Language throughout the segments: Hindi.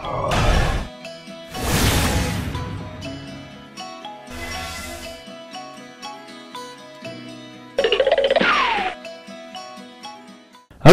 हेलो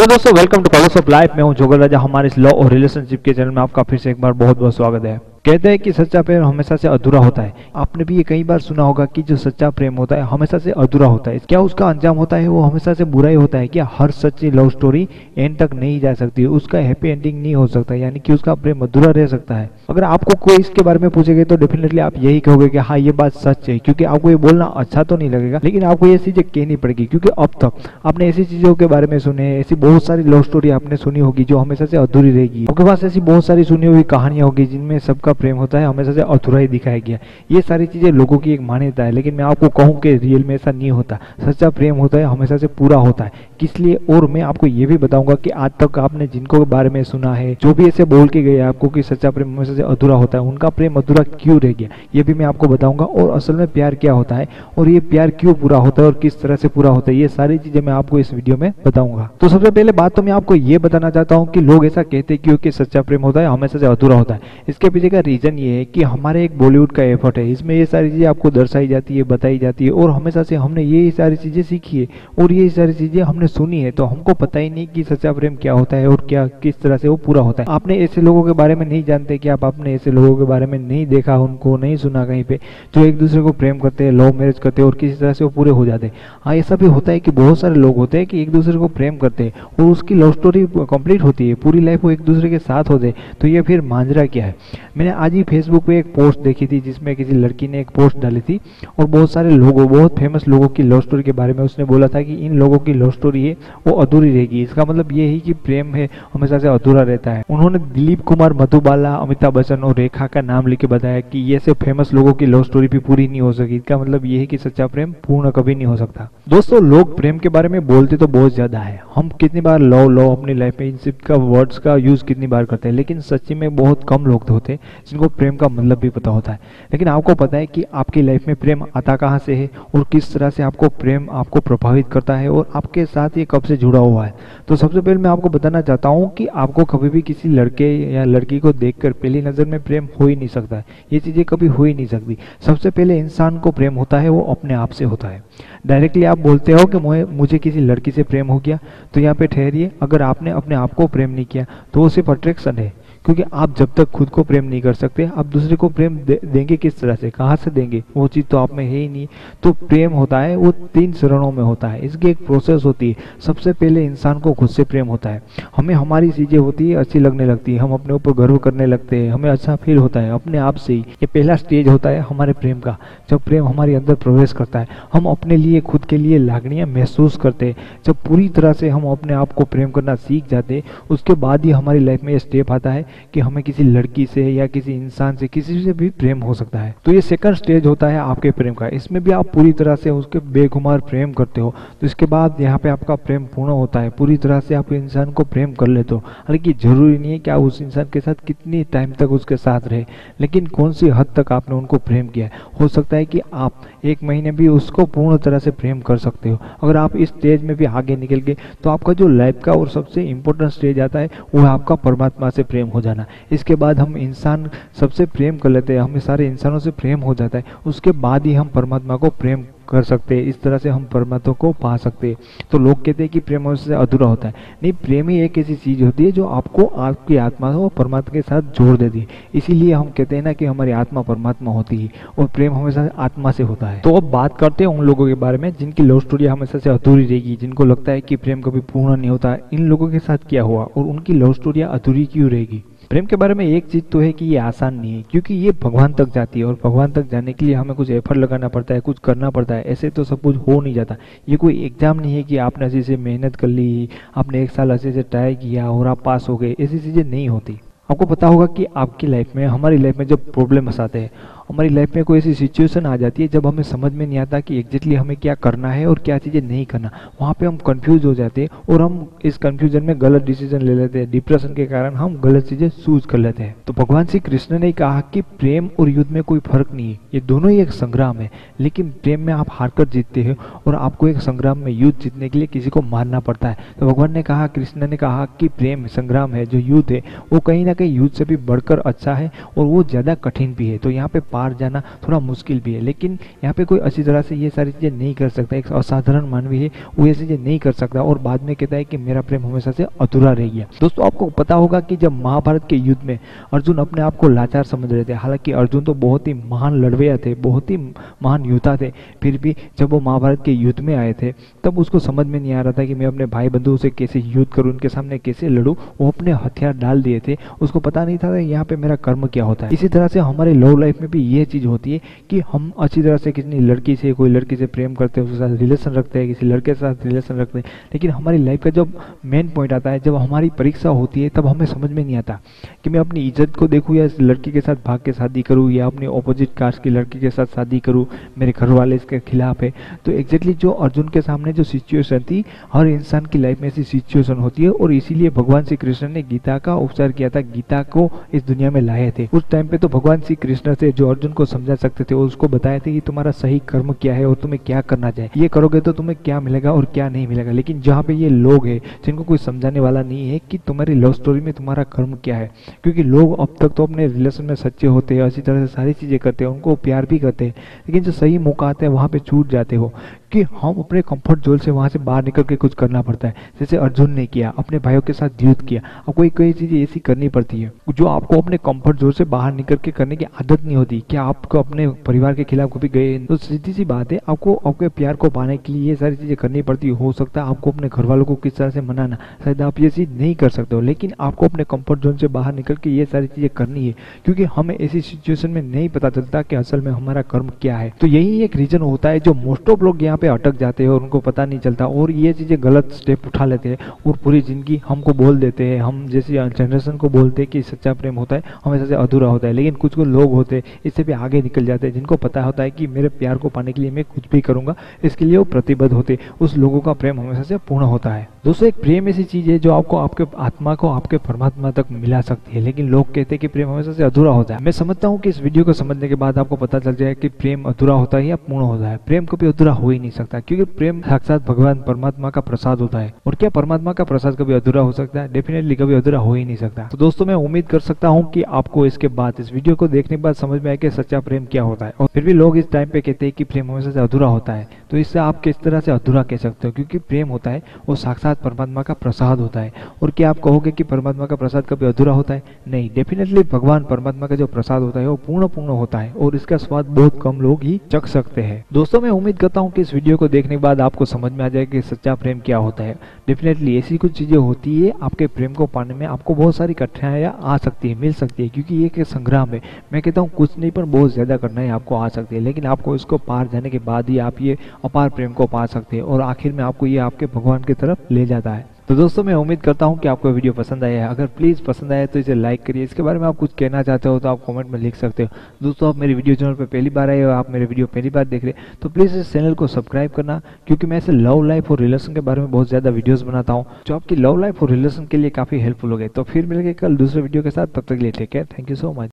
दोस्तों, welcome to colours of life. मैं हूं जोगल राजा। हमारे इस लॉ और रिलेशनशिप के चैनल में आपका फिर से एक बार बहुत बहुत स्वागत है। कहते हैं कि सच्चा प्रेम हमेशा से अधूरा होता है। आपने भी ये कई बार सुना होगा कि जो सच्चा प्रेम होता है हमेशा से अधूरा होता है। क्या उसका अंजाम होता है वो हमेशा से बुरा ही होता है? क्या हर सच्ची लव स्टोरी एंड तक नहीं जा सकती, उसका हैप्पी एंडिंग नहीं हो सकता, यानी कि उसका प्रेम अधूरा रह सकता है? अगर आपको कोई इसके बारे में पूछेगा तो डेफिनेटली आप यही कहोगे कि हाँ, ये बात सच है। क्योंकि आपको ये बोलना अच्छा तो नहीं लगेगा, लेकिन आपको ये चीजें कहनी पड़ेगी, क्योंकि अब तक आपने ऐसी चीजों के बारे में सुने, ऐसी बहुत सारी लव स्टोरी आपने सुनी होगी जो हमेशा से अधूरी रहेगी। आपके पास ऐसी बहुत सारी सुनी हुई कहानियां होगी जिनमें सबका प्रेम होता है हमेशा से अधूरा ही दिखाया गया। ये सारी चीजें लोगों की एक मान्यता है, लेकिन मैं आपको कहूं कि रियल में ऐसा नहीं होता। सच्चा प्रेम होता है हमेशा से पूरा होता है। किस लिए? और मैं आपको ये भी बताऊंगा कि आज तक आपने जिनको बारे में सुना है, जो भी ऐसे बोल के गए आपको कि सच्चा प्रेम हमेशा से अधूरा होता है, उनका प्रेम अधूरा क्यों रह गया, ये भी मैं आपको बताऊंगा। और असल में प्यार क्या होता है और ये प्यार क्यों पूरा होता है और किस तरह से पूरा होता है, ये सारी चीजें मैं आपको इस वीडियो में बताऊंगा। तो सबसे पहले बात तो मैं आपको ये बताना चाहता हूँ कि लोग ऐसा कहते क्यों कि सच्चा प्रेम होता है हमेशा से अधूरा होता है। इसके पीछे का रीजन ये है कि हमारे एक बॉलीवुड का एफर्ट है। इसमें ये सारी चीजें आपको दर्शाई जाती है, बताई जाती है, और हमेशा से हमने ये सारी चीजें सीखी है और ये सारी चीजें हमने सुनी है, तो हमको पता ही नहीं कि सच्चा प्रेम क्या होता है और क्या किस तरह से वो पूरा होता है। आपने ऐसे लोगों के बारे में नहीं जानते कि आपने ऐसे लोगों के बारे में नहीं देखा, उनको नहीं सुना कहीं पे, जो एक दूसरे को प्रेम करते हैं, लव मैरिज करते हैं और किसी तरह से वो पूरे हो जाते हैं। हाँ, ऐसा भी होता है कि बहुत सारे लोग होते हैं कि एक दूसरे को प्रेम करते हैं और उसकी लव स्टोरी कंप्लीट होती है, पूरी लाइफ वो एक दूसरे के साथ होते हैं। तो ये फिर मांजरा क्या है? मैंने आज ही फेसबुक पे एक पोस्ट देखी थी जिसमें किसी लड़की ने एक पोस्ट डाली थी और बहुत सारे लोगों, बहुत फेमस लोगों की लव स्टोरी के बारे में उसने बोला था कि इन लोगों की लव स्टोरी है वो अधूरी रहेगी। इसका मतलब ये ही कि प्रेम है हमेशा से अधूरा रहता है। उन्होंने दिलीप कुमार, मधुबाला, अमिताभ बच्चन और रेखा का नाम लेके बताया कि ये से फेमस लोगों की लव स्टोरी भी पूरी नहीं हो सकी। इसका मतलब ये है कि सच्चा प्रेम पूर्ण कभी नहीं हो सकता। दोस्तों, लोग प्रेम के बारे में बोलते तो बहुत ज्यादा है। हम कितनी बार लव लव अपनी लाइफ में इन सब का वर्ड्स का यूज कितनी बार करते हैं, लेकिन सच्ची में बहुत कम लोग होते हैं जिनको प्रेम का मतलब भी पता होता है। लेकिन आपको पता है कि आपकी लाइफ में प्रेम आता कहाँ से है और किस तरह से आपको प्रेम आपको प्रभावित करता है और आपके साथ ये कब से जुड़ा हुआ है? तो सबसे पहले मैं आपको बताना चाहता हूँ कि आपको कभी भी किसी लड़के या लड़की को देखकर पहली नजर में प्रेम हो ही नहीं सकता है। ये चीजें कभी हो ही नहीं सकती। सबसे पहले इंसान को प्रेम होता है वो अपने आप से होता है। डायरेक्टली आप बोलते हो कि मुझे किसी लड़की से प्रेम हो गया, तो यहाँ पे ठहरिए, अगर आपने अपने आप को प्रेम नहीं किया तो वो सिर्फ अट्रैक्शन है। क्योंकि आप जब तक खुद को प्रेम नहीं कर सकते, आप दूसरे को प्रेम देंगे किस तरह से, कहाँ से देंगे? वो चीज़ तो आप में है ही नहीं। तो प्रेम होता है वो 3 चरणों में होता है। इसकी एक प्रोसेस होती है। सबसे पहले इंसान को खुद से प्रेम होता है। हमें हमारी चीज़ें होती है अच्छी लगने लगती है, हम अपने ऊपर गर्व करने लगते हैं, हमें अच्छा फील होता है अपने आप से ही। ये पहला स्टेज होता है हमारे प्रेम का। जब प्रेम हमारे अंदर प्रवेश करता है, हम अपने लिए, खुद के लिए लागनियाँ महसूस करते हैं। जब पूरी तरह से हम अपने आप को प्रेम करना सीख जाते हैं, उसके बाद ही हमारी लाइफ में ये स्टेप आता है कि हमें किसी लड़की से या किसी इंसान से, किसी से भी प्रेम हो सकता है। तो ये सेकंड स्टेज होता है आपके प्रेम का। इसमें भी आप पूरी तरह से उसके बेखुमार प्रेम करते हो। तो इसके बाद यहाँ पे आपका प्रेम पूर्ण होता है, पूरी तरह से आप इंसान को प्रेम कर लेते हो। हालांकि जरूरी नहीं है कि आप उस इंसान के साथ कितनी टाइम तक उसके साथ रहे, लेकिन कौन सी हद तक आपने उनको प्रेम किया है। हो सकता है कि आप 1 महीने भी उसको पूर्ण तरह से प्रेम कर सकते हो। अगर आप इस स्टेज में भी आगे निकल गए तो आपका जो लाइफ का और सबसे इंपॉर्टेंट स्टेज आता है वो है आपका परमात्मा से प्रेम हो जाना। इसके बाद हम इंसान सबसे प्रेम कर लेते हैं, हमें सारे इंसानों से प्रेम हो जाता है। उसके बाद ही हम परमात्मा को प्रेम कर सकते हैं। इस तरह से हम परमात्मा को पा सकते हैं। तो लोग कहते हैं कि प्रेम से अधूरा होता है। नहीं, प्रेम ही एक ऐसी चीज होती है जो आपको आपकी आत्मा को परमात्मा के साथ जोड़ देती है। इसीलिए हम कहते हैं ना कि हमारी आत्मा परमात्मा होती है और प्रेम हमेशा आत्मा से होता है। तो अब बात करते हैं उन लोगों के बारे में जिनकी लव स्टोरी हमेशा से अधूरी रहेगी, जिनको लगता है कि प्रेम कभी पूर्ण नहीं होता। इन लोगों के साथ क्या हुआ और उनकी लव स्टोरी अधूरी क्यों रहेगी? प्रेम के बारे में एक चीज तो है कि ये आसान नहीं है, क्योंकि ये भगवान तक जाती है और भगवान तक जाने के लिए हमें कुछ एफर्ट लगाना पड़ता है, कुछ करना पड़ता है। ऐसे तो सब कुछ हो नहीं जाता। ये कोई एग्जाम नहीं है कि आपने अच्छे से मेहनत कर ली, आपने 1 साल अच्छे से ट्राई किया और आप पास हो गए। ऐसी चीजें नहीं होती। आपको पता होगा कि आपकी लाइफ में, हमारी लाइफ में जब प्रॉब्लम्स आते हैं हमारी लाइफ में कोई ऐसी सिचुएशन आ जाती है जब हमें समझ में नहीं आता कि एग्जैक्टली हमें क्या करना है और क्या चीज़ें नहीं करना। वहाँ पे हम कंफ्यूज हो जाते हैं और हम इस कंफ्यूजन में गलत डिसीजन ले लेते हैं। डिप्रेशन के कारण हम गलत चीज़ें चूज कर लेते हैं। तो भगवान श्री कृष्ण ने कहा कि प्रेम और युद्ध में कोई फर्क नहीं है, ये दोनों ही एक संग्राम है, लेकिन प्रेम में आप हारकर जीतते हो और आपको एक संग्राम में युद्ध जीतने के लिए किसी को मारना पड़ता है। तो भगवान ने कहा, कृष्ण ने कहा कि प्रेम संग्राम है, जो युद्ध है वो कहीं ना कहीं युद्ध से भी बढ़कर अच्छा है और वो ज़्यादा कठिन भी है। तो यहाँ पे पार जाना थोड़ा मुश्किल भी है, लेकिन यहाँ पे कोई अच्छी तरह से ये सारी चीज़ें नहीं कर सकता। एक असाधारण मानवी है, वो ये चीज़ें नहीं कर सकता और बाद में कहता है कि मेरा प्रेम हमेशा से अधूरा रह गया। दोस्तों, आपको पता होगा कि जब महाभारत के युद्ध में अर्जुन अपने आप को लाचार समझ रहे थे, हालांकि अर्जुन तो बहुत ही महान लड़वैया थे, बहुत ही महान योद्धा थे, फिर भी जब वो महाभारत के युद्ध में आए थे तब उसको समझ में नहीं आ रहा था कि मैं अपने भाई बंधुओं से कैसे युद्ध करूं, उनके सामने कैसे लड़ूं। वो अपने हथियार डाल दिए थे, उसको पता नहीं था यहाँ पे मेरा कर्म क्या होता है। इसी तरह से हमारे लव लाइफ में भी ये चीज़ होती है कि हम अच्छी तरह से किसी लड़की से, कोई लड़की से प्रेम करते हैं, उसके साथ रिलेशन रखते हैं, किसी लड़के के साथ रिलेशन रखते हैं, लेकिन हमारी लाइफ का जब मेन पॉइंट आता है, जब हमारी परीक्षा होती है, तब हमें समझ में नहीं आता कि मैं अपनी इज्जत को देखूँ या इस लड़की के साथ भाग के शादी करूँ या अपनी ऑपोजिट कास्ट की लड़की के साथ शादी करूँ, मेरे घर वाले इसके खिलाफ है। तो एग्जैक्टली जो अर्जुन के सामने जो सिचुएशन थी, हर इंसान की लाइफ में ऐसी सिचुएशन होती है और इसीलिए भगवान श्री कृष्ण ने गीता का उपचार किया था, गीता को इस दुनिया में लाए थे। उस टाइम पे तो भगवान श्री कृष्ण थे जो अर्जुन को समझा सकते थे और उसको बताए थे कि तुम्हारा सही कर्म क्या है और तुम्हें क्या करना चाहिए, ये करोगे तो तुम्हें क्या मिलेगा और क्या नहीं मिलेगा। लेकिन जहाँ पे ये लोग हैं जिनको कोई समझाने वाला नहीं है कि तुम्हारी लव स्टोरी में तुम्हारा कर्म क्या है, क्योंकि लोग अब तक तो अपने रिलेशन में सच्चे होते हैं, अच्छी तरह से सारी चीज़ें करते हैं, उनको प्यार भी करते हैं, लेकिन जो सही मौका आता है वहाँ पे छूट जाते हो कि हम अपने कंफर्ट जोन से वहाँ से बाहर निकल के कुछ करना पड़ता है। जैसे अर्जुन ने किया, अपने भाइयों के साथ युद्ध किया। अब कोई कई चीज़ें ऐसी करनी पड़ती है जो आपको अपने कंफर्ट जोन से बाहर निकल के करने की आदत नहीं होती। क्या आपको अपने परिवार के खिलाफ कभी गए, तो सीधी सी बात है, आपको आपके प्यार को पाने के लिए ये सारी चीज़ें करनी पड़ती है। हो सकता है आपको अपने घर वालों को किस तरह से मनाना, शायद आप ये चीज़ नहीं कर सकते हो, लेकिन आपको अपने कंफर्ट जोन से बाहर निकल के ये सारी चीज़ें करनी है, क्योंकि हमें ऐसी सिचुएशन में नहीं पता चलता कि असल में हमारा कर्म क्या है। तो यही एक रीजन होता है जो मोस्ट ऑफ लोग यहाँ पे अटक जाते हैं और उनको पता नहीं चलता और ये चीज़ें गलत स्टेप उठा लेते हैं और पूरी ज़िंदगी हमको बोल देते हैं, हम जैसी जनरेशन को बोलते हैं कि सच्चा प्रेम होता है हमेशा से अधूरा होता है। लेकिन कुछ लोग होते हैं इससे भी आगे निकल जाते हैं, जिनको पता होता है कि मेरे प्यार को पाने के लिए मैं कुछ भी करूँगा, इसके लिए वो प्रतिबद्ध होते, उस लोगों का प्रेम हमेशा से पूर्ण होता है। दोस्तों, एक प्रेम ऐसी चीज़ है जो आपको आपके आत्मा को आपके परमात्मा तक मिला सकती है, लेकिन लोग कहते हैं कि प्रेम हमेशा से अधूरा होता है। मैं समझता हूँ कि इस वीडियो को समझने के बाद आपको पता चल जाए कि प्रेम अधूरा होता है या पूर्ण होता है। प्रेम कभी अधूरा हो ही नहीं सकता, क्योंकि प्रेम साक्षात भगवान परमात्मा का प्रसाद होता है। और क्या परमात्मा का प्रसाद कभी अधूरा हो सकता है? डेफिनेटली कभी अधूरा हो ही नहीं सकता। तो दोस्तों, मैं उम्मीद कर सकता हूँ कि आपको इसके बाद, इस वीडियो को देखने के बाद समझ में आए कि सच्चा प्रेम क्या होता है। और फिर भी लोग इस टाइम पे कहते हैं कि प्रेम हमेशा से अधूरा होता है, तो इससे आप किस तरह से अधूरा कह सकते हो? क्योंकि प्रेम होता है वो साक्षात परमात्मा का प्रसाद होता है। और क्या आप कहोगे कि परमात्मा का प्रसाद कभी अधूरा होता है? नहीं, डेफिनेटली भगवान परमात्मा का जो प्रसाद होता है वो पूर्ण होता है और इसका स्वाद बहुत कम लोग ही चख सकते हैं। दोस्तों, मैं उम्मीद करता हूँ कि इस वीडियो को देखने के बाद आपको समझ में आ जाए कि सच्चा प्रेम क्या होता है। डेफिनेटली ऐसी कुछ चीजें होती है, आपके प्रेम को पाने में आपको बहुत सारी कठिनाइयाँ आ सकती है, मिल सकती है, क्योंकि ये एक संग्राम है। मैं कहता हूँ कुछ नहीं पर बहुत ज्यादा कठिनाई आपको आ सकती है, लेकिन आपको इसको पार जाने के बाद ही आप ये अपार प्रेम को पा सकते हैं और आखिर में आपको ये आपके भगवान की तरफ ले जाता है। तो दोस्तों, मैं उम्मीद करता हूं कि आपको वीडियो पसंद आया है। अगर प्लीज़ पसंद आया तो इसे लाइक करिए। इसके बारे में आप कुछ कहना चाहते हो तो आप कमेंट में लिख सकते हो। दोस्तों, आप मेरे वीडियो चैनल पर पहली बार आए हो, आप मेरे वीडियो पहली बार देख रहे हैं, तो प्लीज़ इस चैनल को सब्सक्राइब करना, क्योंकि मैं ऐसे लव लाइफ और रिलेशन के बारे में बहुत ज़्यादा वीडियोज़ बनाता हूँ जो आपकी लव लाइफ और रिलेशन के लिए काफ़ी हेल्पफुल हो गए। तो फिर मिलेंगे कल दूसरे वीडियो के साथ, तब तक के लिए take care, thank you so much.